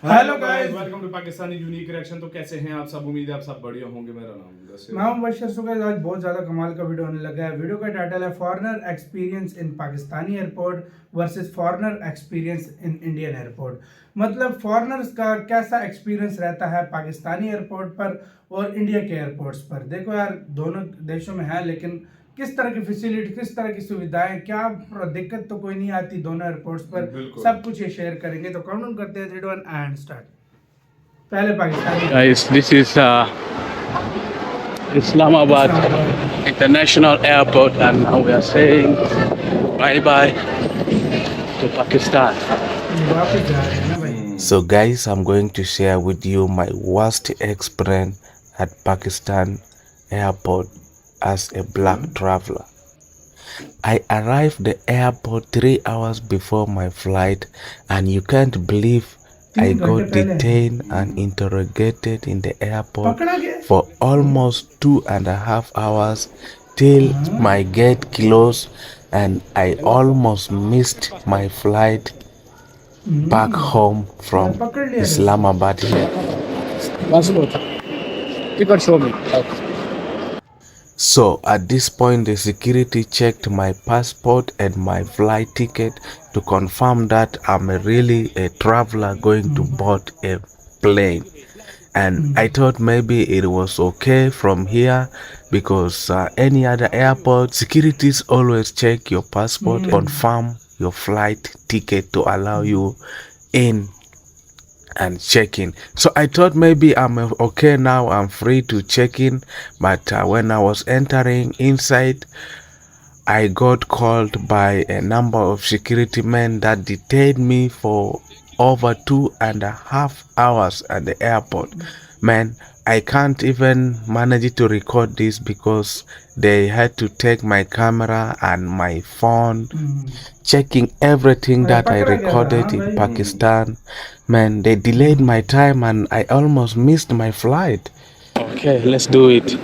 Hello guys, welcome to Pakistani unique reaction. तो कैसे हैं आप सब? उम्मीद है आप सब बढ़िया होंगे। मेरा नाम मुद्दस्सिर। मैं मुबashir। सो गाइस, आज बहुत ज़्यादा कमाल का वीडियो होने लगा है। वीडियो का टाइटल है foreigner experience in Pakistani airport versus foreigner experience in Indian airport. मतलब फॉरेनर्स का कैसा एक्सपीरियंस रहता है पाकिस्तानी एयरपोर्ट पर और इंडिया के एयरपोर्ट्स पर। देखो यार, दोनों देशों में है, लेकिन किस तरह की फैसिलिटी, किस तरह की सुविधाएं, क्या दिक्कत तो कोई नहीं आती दोनों एयरपोर्ट्स पर। सब कुछ ये शेयर करेंगे। तो काउंट करते हैं 3 2 1 एंड स्टार्ट। पहले Pakistani. Guys, this is Islamabad International Airport, and now we are saying bye bye to Pakistan. वापस जा रहे हैं ना भाई। So guys, I'm going to share with you my worst experience at Pakistan airport as a black traveler. I arrived the airport 3 hours before my flight, and you can't believe I got detained and interrogated in the airport for almost 2.5 hours till my gate closed, and I almost missed my flight back home from Islamabad here. Passport. You can show me. So at this point, the security checked my passport and my flight ticket to confirm that I'm really a traveler going to board a plane. And I thought maybe it was okay from here, because any other airport, securities always check your passport, confirm your flight ticket to allow you in and check in. So I thought maybe I'm okay now, I'm free to check in. But when I was entering inside, I got called by a number of security men that detained me for over 2.5 hours at the airport. Man, I can't even manage to record this because they had to take my camera and my phone, checking everything that I recorded in Pakistan. Man, they delayed my time and I almost missed my flight. Okay, let's do it.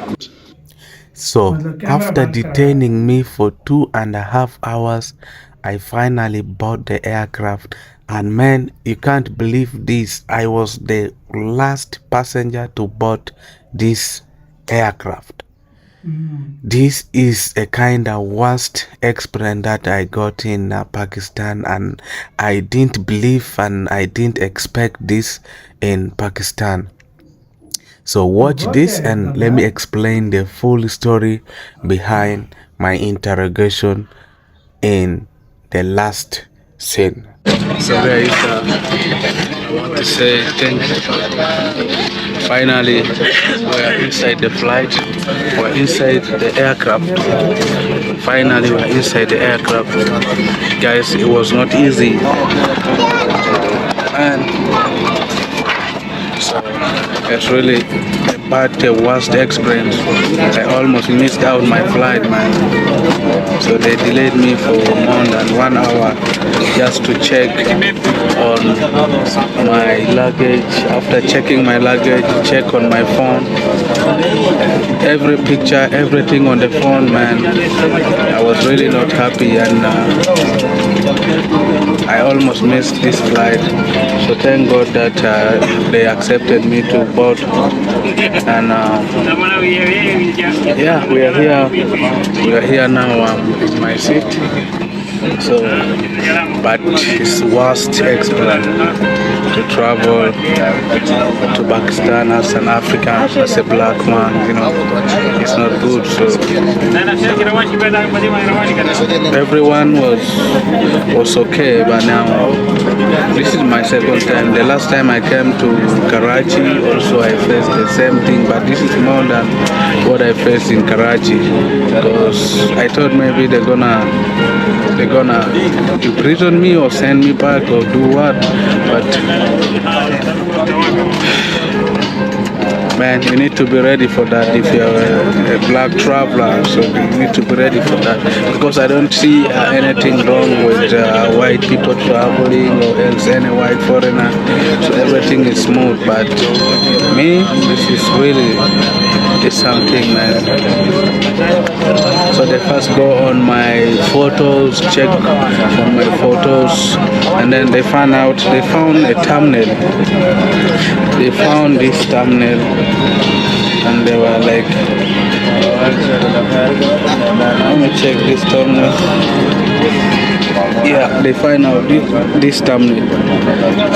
So after detaining me for 2.5 hours, I finally boarded the aircraft. And man, you can't believe this, I was the last passenger to board this aircraft. This is a kind of worst experience that I got in Pakistan, and I didn't believe and I didn't expect this in Pakistan. So watch this and let me explain the full story behind my interrogation in the last scene. So guys, I want to say thank you. Finally, we are inside the flight. We're inside the aircraft. Finally, we're inside the aircraft. Guys, it was not easy. And so it's really the worst experience. I almost missed out my flight, man. So they delayed me for more than 1 hour just to check on my luggage. After checking my luggage, check on my phone. Every picture, everything on the phone, man. I was really not happy, and I almost missed this flight. So thank God that they accepted me to board. And yeah, we are here. We are here now in my seat. So, but it's worst experience to travel to Pakistan as an African, as a black man. You know, it's not good. So everyone was okay, but now this is my second time. The last time I came to Karachi, also I faced the same thing, but this is more than what I faced in Karachi, because I thought maybe they're gonna imprison me or send me back or do what, but man, you need to be ready for that if you're a black traveler. So you need to be ready for that, because I don't see anything wrong with white people traveling or else any white foreigner. So everything is smooth, but me, this is really something, man. So they first go on my photos, check on my photos, and then they found a thumbnail. They found this thumbnail, and they were like, let me check this thumbnail. Yeah, they find out this thumbnail.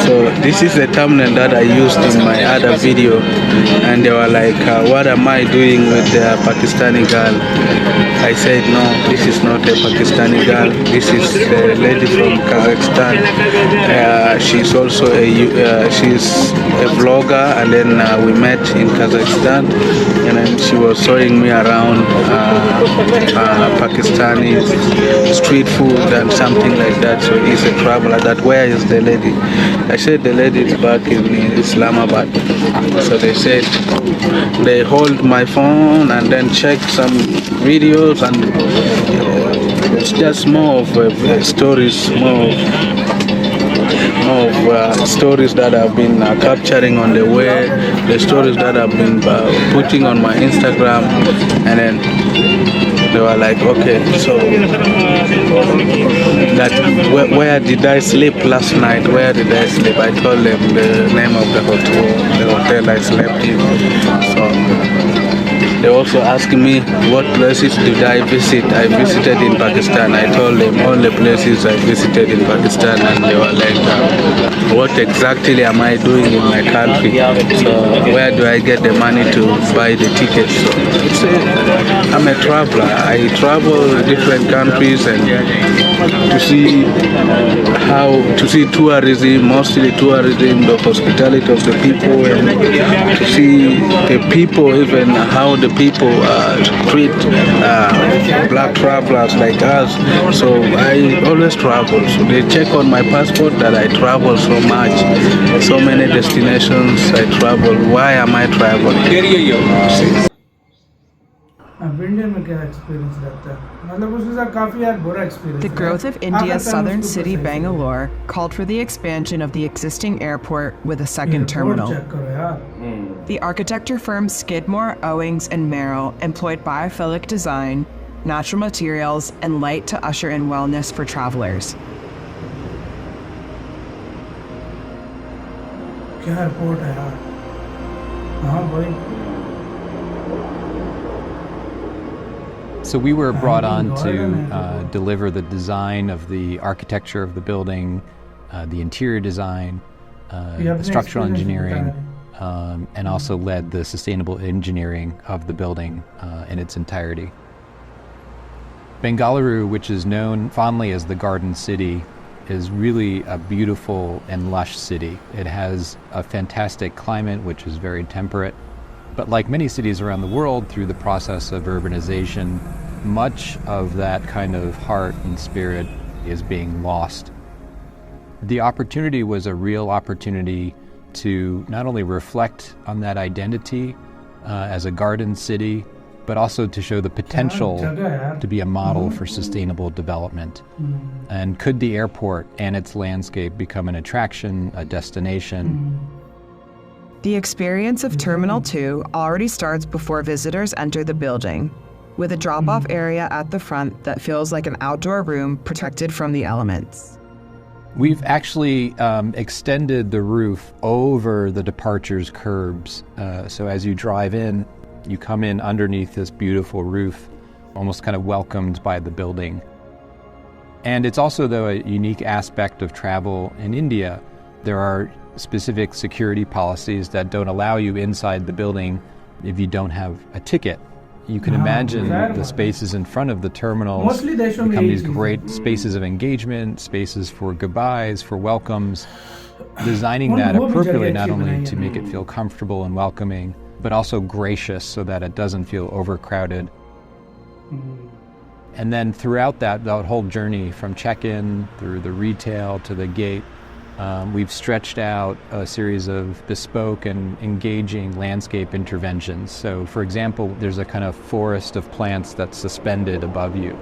So this is the thumbnail that I used in my other video, and they were like, what am I doing with the Pakistani girl? I said, no, this is not a Pakistani girl. This is a lady from Kazakhstan. She's also she's a vlogger, and then we met in Kazakhstan, and then she was showing me around Pakistani street food and something like that. So he's a traveler. That where is the lady? I said the lady is back in Islamabad. So they said they hold my phone and then check some videos, and it's just more of stories, stories that I've been capturing on the way, the stories that I've been putting on my Instagram, and then they were like, okay, so that where did I sleep last night? Where did I sleep? I told them the name of the hotel I slept in. So they also asked me what places did I visit. I visited in Pakistan. I told them all the places I visited in Pakistan, and they were like, what exactly am I doing in my country? So where do I get the money to buy the tickets? So I'm a traveler. I travel different countries and to see tourism, mostly tourism, the hospitality of the people, and to see the people, even how the people treat black travelers like us. So I always travel. So they check on my passport that I travel so much, so many destinations I travel. Why am I traveling? अब India में क्या experience रहता है, मतलब उसके साथ काफ़ी यार बुरा experience. The growth of India's southern city, Bengaluru, called for the expansion of the existing airport with a second terminal. The architecture firms Skidmore, Owings, and Merrill employed biophilic design, natural materials, and light to usher in wellness for travelers. क्या airport है यार, हाँ भाई। So we were brought on to deliver the design of the architecture of the building, the interior design, the structural engineering, and also led the sustainable engineering of the building in its entirety. Bengaluru, which is known fondly as the Garden City, is really a beautiful and lush city. It has a fantastic climate, which is very temperate. But like many cities around the world, through the process of urbanization, much of that kind of heart and spirit is being lost. The opportunity was a real opportunity to not only reflect on that identity as a garden city, but also to show the potential to be a model for sustainable development. And could the airport and its landscape become an attraction, a destination? The experience of Terminal 2 already starts before visitors enter the building, with a drop-off area at the front that feels like an outdoor room protected from the elements. We've actually extended the roof over the departures curbs. So as you drive in, you come in underneath this beautiful roof, almost kind of welcomed by the building. And it's also, though, a unique aspect of travel in India. There are specific security policies that don't allow you inside the building if you don't have a ticket. You can imagine the spaces in front of the terminals become these great spaces of engagement, spaces for goodbyes, for welcomes, designing that appropriately not only to make it feel comfortable and welcoming, but also gracious so that it doesn't feel overcrowded. And then throughout that whole journey, from check-in through the retail to the gate, we've stretched out a series of bespoke and engaging landscape interventions. So, for example, there's a kind of forest of plants that's suspended above you.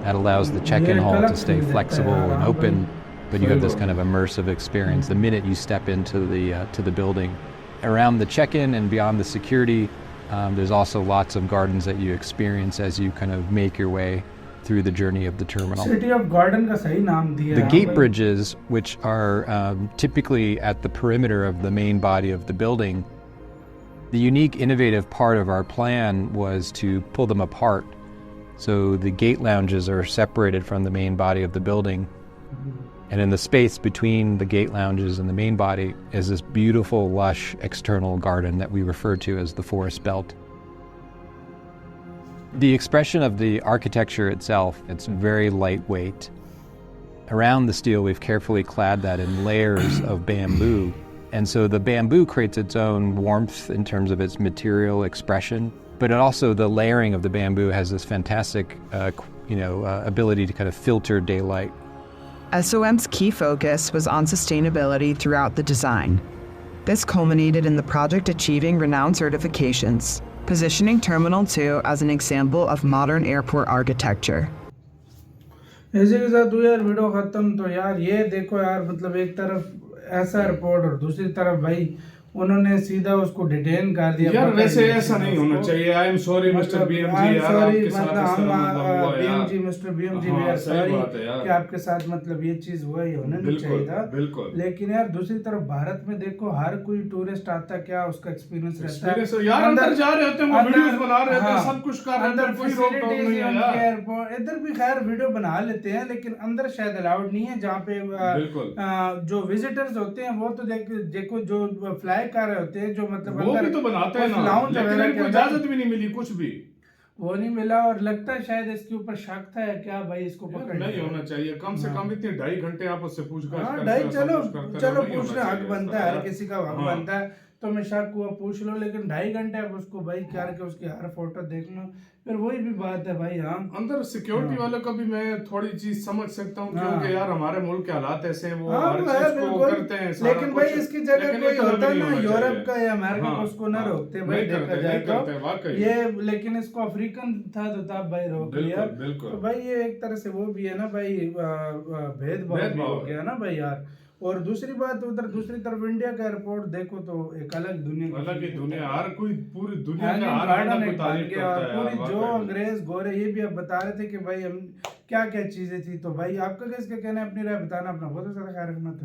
That allows the check-in hall to stay flexible and open, but you have this kind of immersive experience the minute you step into the building. Around the check-in and beyond the security, There's also lots of gardens that you experience as you kind of make your way through the journey of the terminal. City of garden का सही नाम दिया The है gate भाई। bridges, which are typically at the perimeter of the main body of the building, the unique innovative part of our plan was to pull them apart. So the gate lounges are separated from the main body of the building. And in the space between the gate lounges and the main body is this beautiful, lush external garden that we refer to as the forest belt. The expression of the architecture itself, it's very lightweight. Around the steel, we've carefully clad that in layers of bamboo. And so the bamboo creates its own warmth in terms of its material expression, but it also the layering of the bamboo has this fantastic, ability to kind of filter daylight. SOM's key focus was on sustainability throughout the design. This culminated in the project achieving renowned certifications, positioning Terminal 2 as an example of modern airport architecture. इसी के साथ हुई यार video खत्म। तो यार ये देखो यार, मतलब एक तरफ ऐसा रिपोर्ट और दूसरी तरफ भाई उन्होंने सीधा उसको डिटेन कर दिया। यार वैसे ऐसा नहीं होना चाहिए। I am sorry mister BMG, यार आपके साथ इस तरह हुआ यार। BMG mister BMG we are sorry कि आपके साथ मतलब ये चीज हुआ, ही होना नहीं चाहिए था। बिल्कुल। लेकिन यार दूसरी तरफ भारत में देखो हर कोई टूरिस्ट आता, क्या उसका एक्सपीरियंस रहता है यार, अंदर जा रहे होते हैं, वीडियोस बना रहे होते हैं, सब कुछ कर रहे हैं, कोई रोक टोक नहीं है यार। इधर भी खैर वीडियो बना लेते हैं, लेकिन अंदर शायद अलाउड नहीं है, जहाँ पे जो विजिटर्स होते हैं वो तो देखो जो फ्लाई कर रहे होते हैं, जो मतलब वो भी तो बनाते हैं ना, लेकिन इनको इजाजत भी नहीं मिली कुछ भी, वो नहीं मिला। और लगता है शायद इसके ऊपर शक था या क्या भाई, इसको पकड़ नहीं होना चाहिए। कम से कम इतने 2.5 घंटे आप उससे पूछताछ करते ढाई, चलो नहीं पूछना हक बनता है, हर किसी का हक हाँ। बनता है। तो मैं शक हुआ पूछ लो, लेकिन 2.5 घंटे आप उसको भाई क्या के उसकी हर फोटो देख लो, फिर वही भी बात है भाई। हाँ, अंदर सिक्योरिटी वालों का भी मैं थोड़ी चीज समझ सकता हूँ, क्योंकि यार हमारे मुल्क के हालात ऐसे हैं, वो हर चीज को करते हैं, लेकिन भाई इसकी जगह कोई होता ना यूरोप का या अमेरिका का, उसको ना रोकते भाई, देखा जाए तो ये। लेकिन इसको अफ्रीकन था तो तब भाई रोक लिया। तो भाई ये एक तरह से वो भी है ना भाई, भेदभाव हो गया ना भाई यार। और दूसरी बात, उधर दूसरी तरफ इंडिया का एयरपोर्ट देखो तो एक अलग दुनिया, अलग ही दुनिया, हर कोई पूरी दुनिया का गार्डन एक बन गया। और पूरी जो अंग्रेज गोरे ये भी अब बता रहे थे कि भाई हम क्या क्या चीजें थी। तो भाई आपका किसका कहना है, अपनी राय बताना, अपना बहुत सारा ख्याल रखना था।